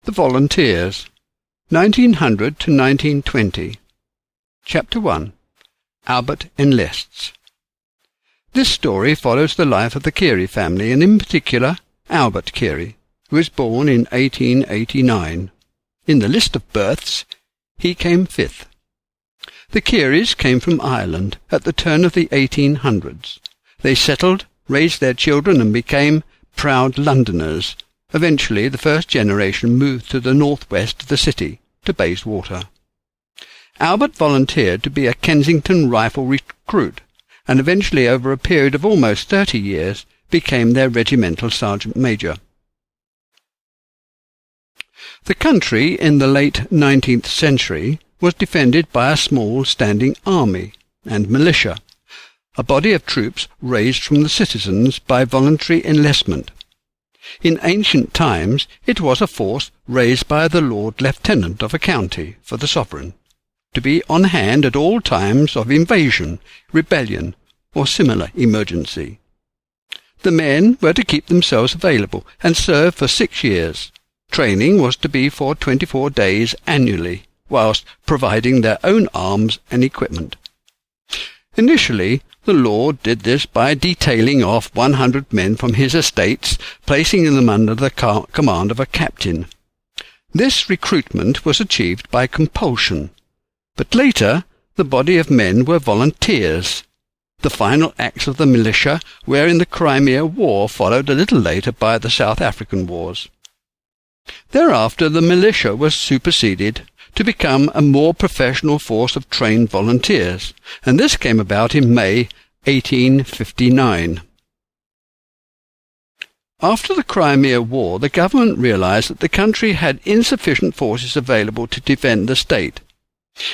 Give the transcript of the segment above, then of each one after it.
The Volunteers, 1900 to 1920. Chapter 1. Albert enlists. This story follows the life of the Carey family, and in particular Albert Carey, who was born in 1889. In the list of births, he came fifth. The Careys came from Ireland at the turn of the 1800s. They settled, raised their children, and became proud Londoners. Eventually, the first generation moved to the northwest of the city, to Bayswater. Albert volunteered to be a Kensington rifle recruit, and eventually, over a period of almost 30 years, became their regimental sergeant-major. The country in the late 19th century was defended by a small standing army and militia, a body of troops raised from the citizens by voluntary enlistment. In ancient times it was a force raised by the Lord Lieutenant of a county for the sovereign, to be on hand at all times of invasion, rebellion, or similar emergency. The men were to keep themselves available and serve for 6 years. Training was to be for 24 days annually, whilst providing their own arms and equipment. Initially, the Lord did this by detailing off 100 men from his estates, placing them under the command of a captain. This recruitment was achieved by compulsion, but later the body of men were volunteers. The final acts of the militia were in the Crimea War, followed a little later by the South African Wars. Thereafter the militia was superseded to become a more professional force of trained volunteers, and this came about in May 1859. After the Crimea War, the government realized that the country had insufficient forces available to defend the state.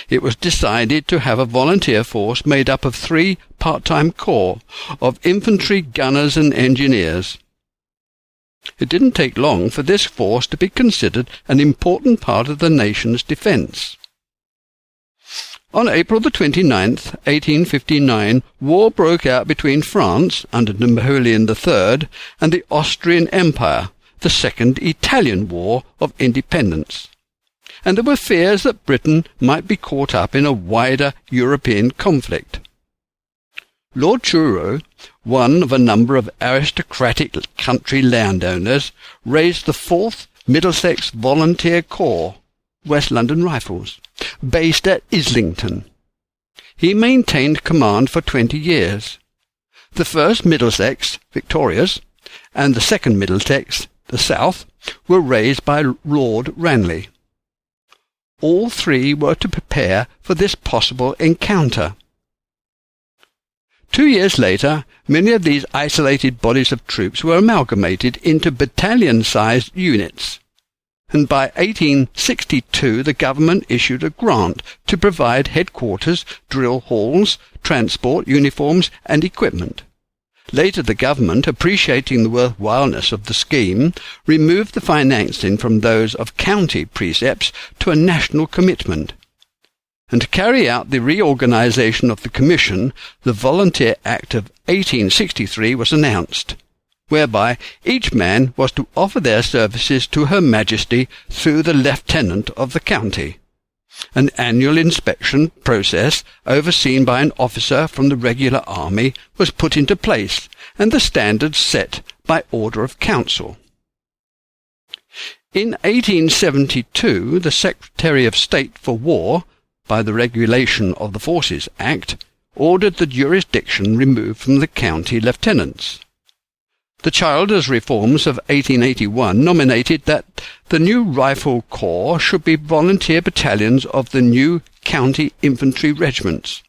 It was decided to have a volunteer force made up of 3 part-time corps of infantry, gunners and engineers. It didn't take long for this force to be considered an important part of the nation's defence. On April the 29th, 1859, war broke out between France, under Napoleon III, and the Austrian Empire, the Second Italian War of Independence, and there were fears that Britain might be caught up in a wider European conflict. Lord Truro, one of a number of aristocratic country landowners, raised the 4th Middlesex Volunteer Corps, West London Rifles, based at Islington. He maintained command for 20 years. The 1st Middlesex, Victorias, and the 2nd Middlesex, the South, were raised by Lord Ranelagh. All 3 were to prepare for this possible encounter. 2 years later, many of these isolated bodies of troops were amalgamated into battalion-sized units, and by 1862 the government issued a grant to provide headquarters, drill halls, transport, uniforms and equipment. Later the government, appreciating the worthwhileness of the scheme, removed the financing from those of county precepts to a national commitment. And to carry out the reorganization of the Commission, the Volunteer Act of 1863 was announced, whereby each man was to offer their services to Her Majesty through the Lieutenant of the county. An annual inspection process, overseen by an officer from the regular army, was put into place, and the standards set by order of council. In 1872, the Secretary of State for War, by the Regulation of the Forces Act, ordered the jurisdiction removed from the county lieutenants. The Childers reforms of 1881 nominated that the new Rifle Corps should be volunteer battalions of the new county infantry regiments.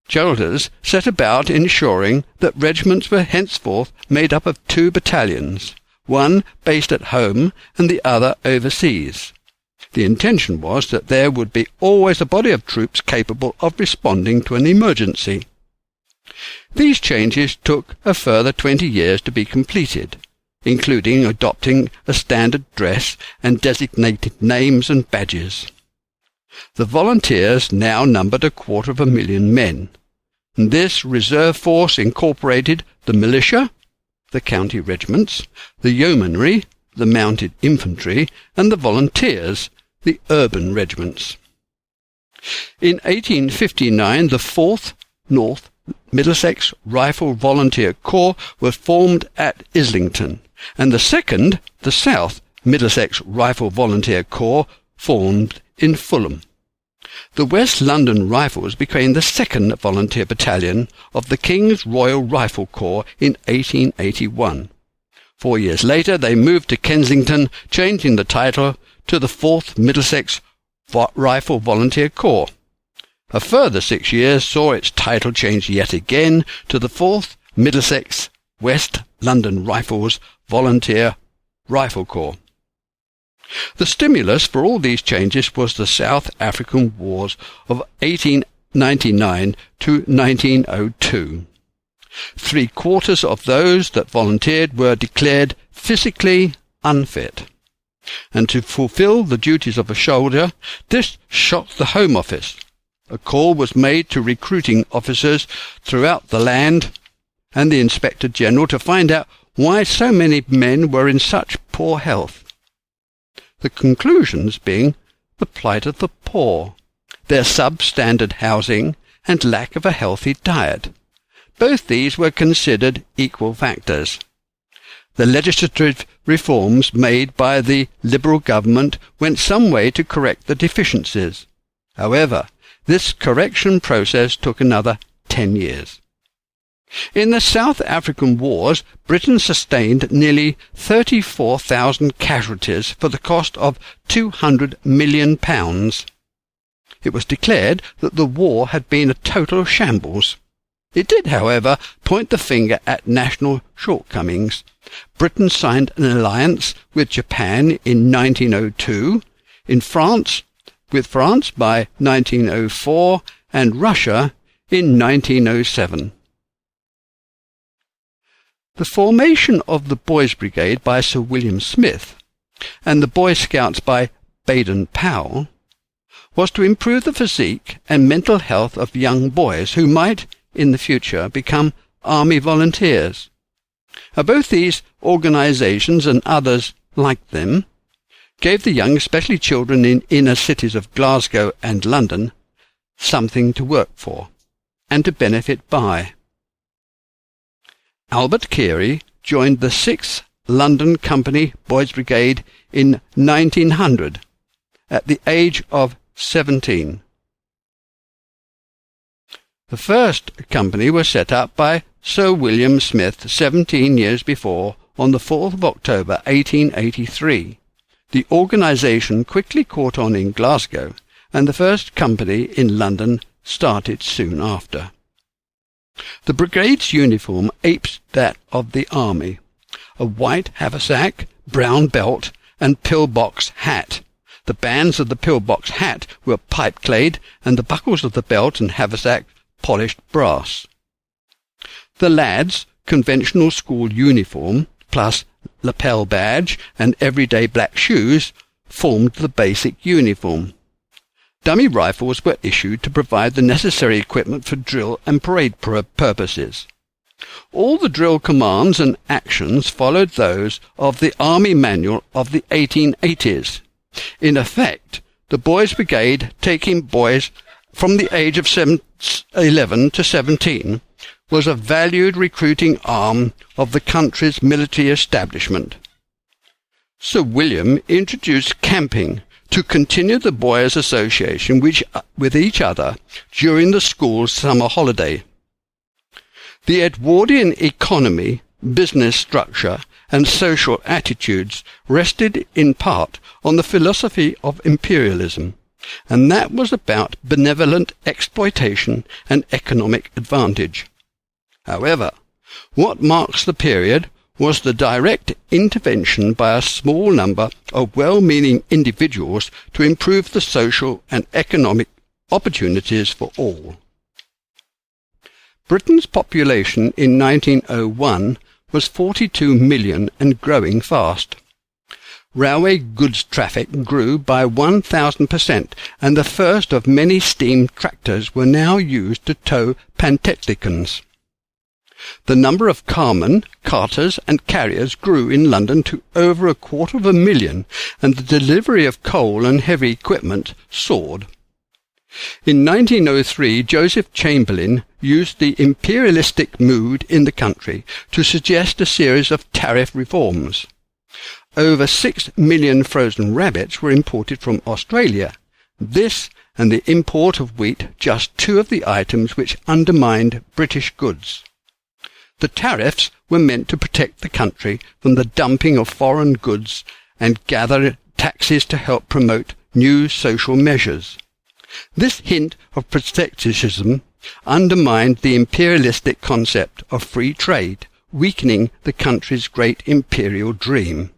Childers set about ensuring that regiments were henceforth made up of 2 battalions, one based at home and the other overseas. The intention was that there would be always a body of troops capable of responding to an emergency. These changes took a further 20 years to be completed, including adopting a standard dress and designated names and badges. The volunteers now numbered 250,000 men, and this reserve force incorporated the militia, the county regiments, the yeomanry, the mounted infantry, and the volunteers, the urban regiments. In 1859 the 4th North Middlesex Rifle Volunteer Corps was formed at Islington, and the 2nd, the South Middlesex Rifle Volunteer Corps, formed in Fulham. The West London Rifles became the 2nd Volunteer Battalion of the King's Royal Rifle Corps in 1881. 4 years later they moved to Kensington, changing the title to the 4th Middlesex Rifle Volunteer Corps. A further 6 years saw its title changed yet again to the 4th Middlesex West London Rifles Volunteer Rifle Corps. The stimulus for all these changes was the South African Wars of 1899 to 1902. 3/4 of those that volunteered were declared physically unfit, and to fulfil the duties of a soldier, this shocked the Home Office. A call was made to recruiting officers throughout the land and the Inspector General to find out why so many men were in such poor health. The conclusions being the plight of the poor, their substandard housing, and lack of a healthy diet. Both these were considered equal factors. The legislative reforms made by the Liberal government went some way to correct the deficiencies. However, this correction process took another 10 years. In the South African Wars, Britain sustained nearly 34,000 casualties for the cost of £200 million. It was declared that the war had been a total shambles. It did, however, point the finger at national shortcomings. Britain signed an alliance with Japan in 1902, with France by 1904, and Russia in 1907. The formation of the Boys' Brigade by Sir William Smith and the Boy Scouts by Baden-Powell was to improve the physique and mental health of young boys who might, in the future, become army volunteers. Both these organisations and others like them gave the young, especially children in inner cities of Glasgow and London, something to work for and to benefit by. Albert Carey joined the 6th London Company Boys' Brigade in 1900 at the age of 17. The first company was set up by Sir William Smith 17 years before, on the 4th of October 1883. The organisation quickly caught on in Glasgow, and the first company in London started soon after. The brigade's uniform apes that of the army: a white haversack, brown belt, and pillbox hat. The bands of the pillbox hat were pipe-clayed, and the buckles of the belt and haversack polished brass. The lads' conventional school uniform, plus lapel badge and everyday black shoes, formed the basic uniform. Dummy rifles were issued to provide the necessary equipment for drill and parade purposes. All the drill commands and actions followed those of the Army Manual of the 1880s. In effect, the Boys' Brigade, taking boys from the age of 11 to 17, was a valued recruiting arm of the country's military establishment. Sir William introduced camping to continue the boys' association with each other during the school's summer holiday. The Edwardian economy, business structure, and social attitudes rested in part on the philosophy of imperialism, and that was about benevolent exploitation and economic advantage. However, what marks the period was the direct intervention by a small number of well-meaning individuals to improve the social and economic opportunities for all. Britain's population in 1901 was 42 million and growing fast. Railway goods traffic grew by 1,000%, and the first of many steam tractors were now used to tow pantechnicons. The number of carmen, carters and carriers grew in London to over 250,000, and the delivery of coal and heavy equipment soared. In 1903, Joseph Chamberlain used the imperialistic mood in the country to suggest a series of tariff reforms. Over 6 million frozen rabbits were imported from Australia. This and the import of wheat just two of the items which undermined British goods. The tariffs were meant to protect the country from the dumping of foreign goods and gather taxes to help promote new social measures. This hint of protectionism undermined the imperialistic concept of free trade, weakening the country's great imperial dream.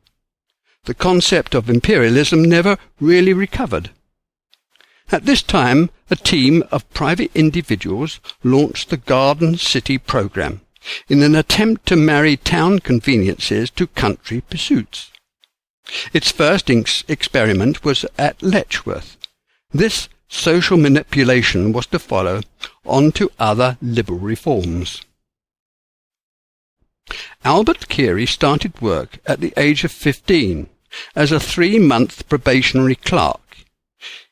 The concept of imperialism never really recovered. At this time, a team of private individuals launched the Garden City programme in an attempt to marry town conveniences to country pursuits. Its first experiment was at Letchworth. This social manipulation was to follow on to other liberal reforms. Albert Carey started work at the age of 15 as a 3-month probationary clerk.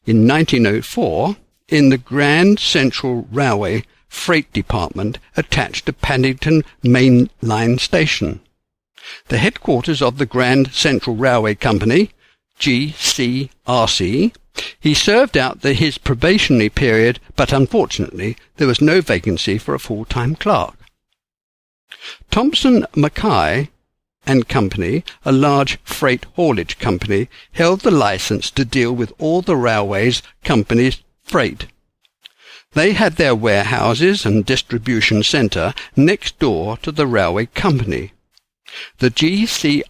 In 1904, in the Grand Central Railway Freight Department attached to Paddington Main Line Station, the headquarters of the Grand Central Railway Company, GCRC. He served out his probationary period, but unfortunately there was no vacancy for a full-time clerk. Thompson, McKay and Company, a large freight haulage company, held the licence to deal with all the railways company's freight. They had their warehouses and distribution centre next door to the railway company. The GCRC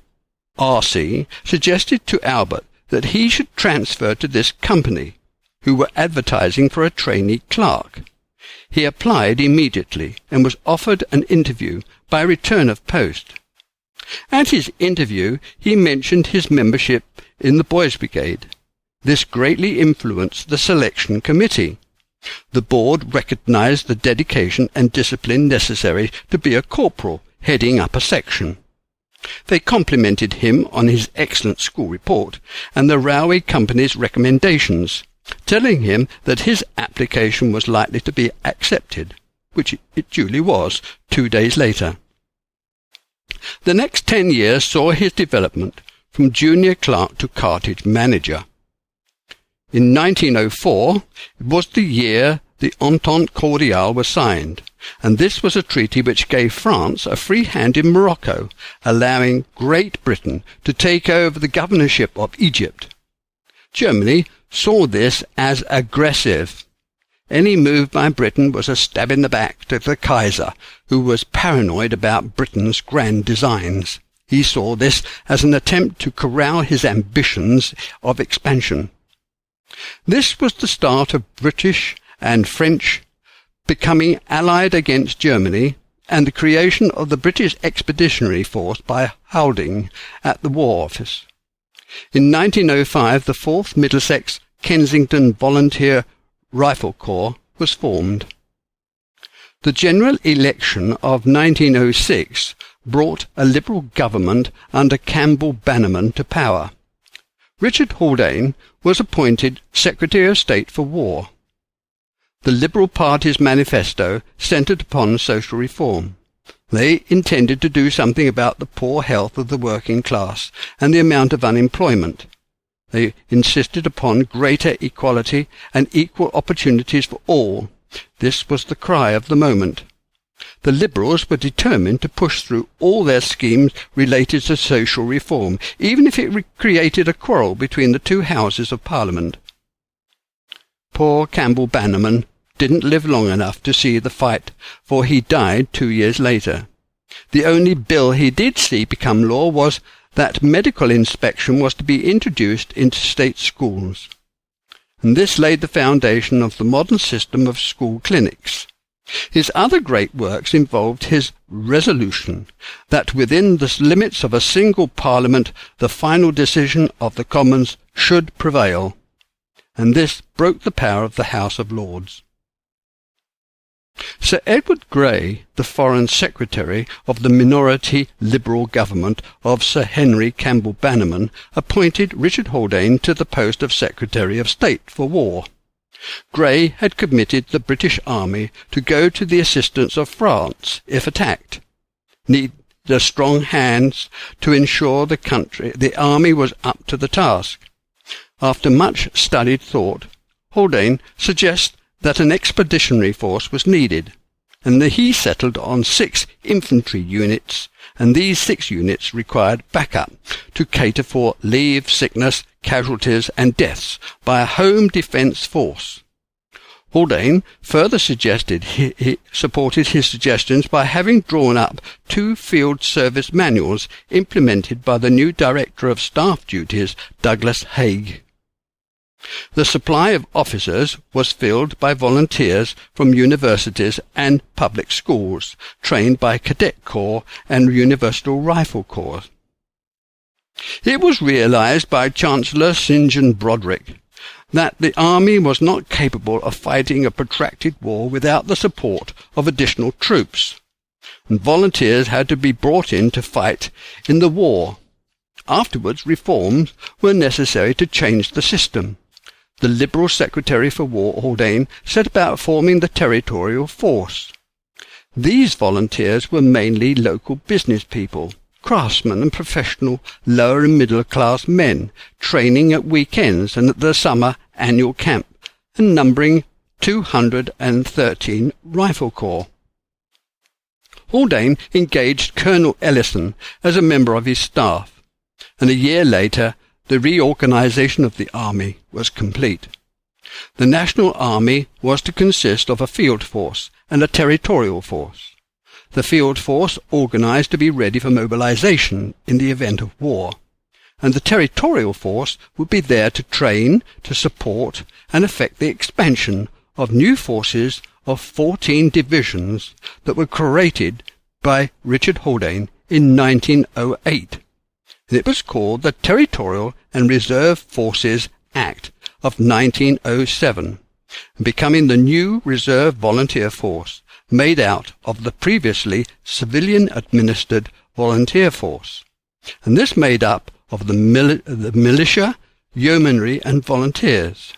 suggested to Albert that he should transfer to this company, who were advertising for a trainee clerk. He applied immediately and was offered an interview by return of post. At his interview he mentioned his membership in the Boys' Brigade. This greatly influenced the selection committee. The board recognized the dedication and discipline necessary to be a corporal heading up a section. They complimented him on his excellent school report and the railway company's recommendations, telling him that his application was likely to be accepted, which it duly was 2 days later. The next 10 years saw his development from junior clerk to cartage manager. In 1904 it was the year the Entente Cordiale was signed, and this was a treaty which gave France a free hand in Morocco, allowing Great Britain to take over the governorship of Egypt. Germany saw this as aggressive. Any move by Britain was a stab in the back to the Kaiser, who was paranoid about Britain's grand designs. He saw this as an attempt to corral his ambitions of expansion. This was the start of British and French becoming allied against Germany, and the creation of the British Expeditionary Force by Hauliers at the War Office. In 1905 the 4th Middlesex Kensington Volunteer Rifle Corps was formed. The general election of 1906 brought a Liberal government under Campbell Bannerman to power. Richard Haldane was appointed Secretary of State for War. The Liberal Party's manifesto centred upon social reform. They intended to do something about the poor health of the working class and the amount of unemployment. They insisted upon greater equality and equal opportunities for all. This was the cry of the moment. The Liberals were determined to push through all their schemes related to social reform, even if it created a quarrel between the two Houses of Parliament. Poor Campbell Bannerman didn't live long enough to see the fight, for he died 2 years later. The only bill he did see become law was that medical inspection was to be introduced into state schools, and this laid the foundation of the modern system of school clinics. His other great works involved his resolution that within the limits of a single parliament the final decision of the Commons should prevail, and this broke the power of the House of Lords. Sir Edward Grey, the Foreign Secretary of the minority Liberal government of Sir Henry Campbell Bannerman, appointed Richard Haldane to the post of Secretary of State for War. Grey had committed the British Army to go to the assistance of France if attacked. Needed strong hands to ensure the army was up to the task. After much studied thought, Haldane suggests that an expeditionary force was needed, and he settled on 6 infantry units, and these 6 units required backup to cater for leave, sickness, casualties and deaths by a home defence force. Haldane further suggested he supported his suggestions by having drawn up 2 field service manuals implemented by the new Director of Staff Duties, Douglas Haig. The supply of officers was filled by volunteers from universities and public schools, trained by Cadet Corps and Universal Rifle Corps. It was realized by Chancellor St. John Broderick that the army was not capable of fighting a protracted war without the support of additional troops, and volunteers had to be brought in to fight in the war. Afterwards, reforms were necessary to change the system. The Liberal Secretary for War, Haldane, set about forming the Territorial Force. These volunteers were mainly local business people, craftsmen and professional lower and middle-class men, training at weekends and at the summer annual camp, and numbering 213 rifle corps. Haldane engaged Colonel Ellison as a member of his staff, and a year later the reorganization of the army was complete. The National Army was to consist of a field force and a territorial force. The field force organized to be ready for mobilization in the event of war, and the territorial force would be there to train, to support, and effect the expansion of new forces of 14 divisions that were created by Richard Haldane in 1908. And it was called the Territorial and Reserve Forces Act of 1907, becoming the new Reserve Volunteer Force, made out of the previously civilian-administered volunteer force, and this made up of the militia, yeomanry and volunteers.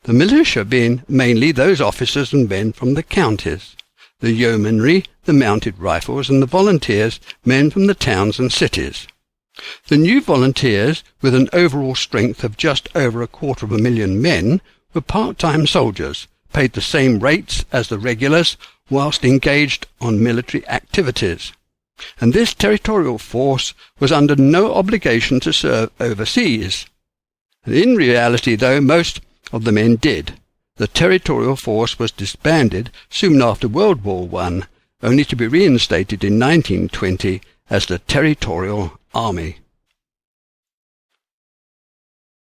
The militia being mainly those officers and men from the counties, the yeomanry, the mounted rifles, and the volunteers, men from the towns and cities. The new volunteers, with an overall strength of just over 250,000 men, were part-time soldiers, paid the same rates as the regulars, whilst engaged on military activities. And this territorial force was under no obligation to serve overseas. And in reality, though most of the men did, the territorial force was disbanded soon after World War I, only to be reinstated in 1920 as the Territorial Army.